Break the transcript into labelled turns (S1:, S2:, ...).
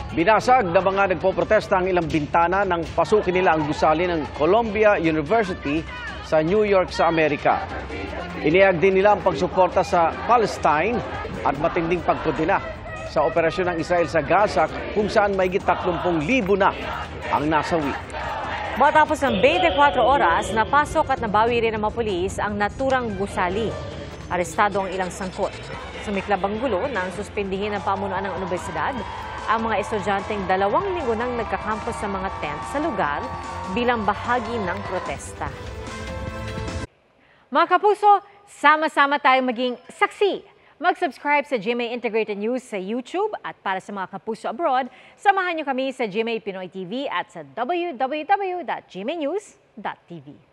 S1: Binasag na mga nagpoprotesta ang ilang bintana nang pasukin nila ang gusali ng Columbia University sa New York sa Amerika. Inihag din nila ang pagsuporta sa Palestine at matinding pagkondena sa operasyon ng Israel sa Gaza kung saan mahigit 30,000 na ang nasawi.
S2: Matapos ng 24 oras, napasok at nabawi rin ng mga pulis ang naturang gusali. Arestado ang ilang sangkot. Sumiklab ang gulo nang suspindihin ng pamunuan ng universidad ang mga estudyanteng 2 linggo nang nagkakampos sa mga tent sa lugar bilang bahagi ng protesta. Mga kapuso, sama-sama tayong maging saksi. Mag-subscribe sa GMA Integrated News sa YouTube at para sa mga kapuso abroad, samahan niyo kami sa GMA Pinoy TV at sa www.gmanews.tv.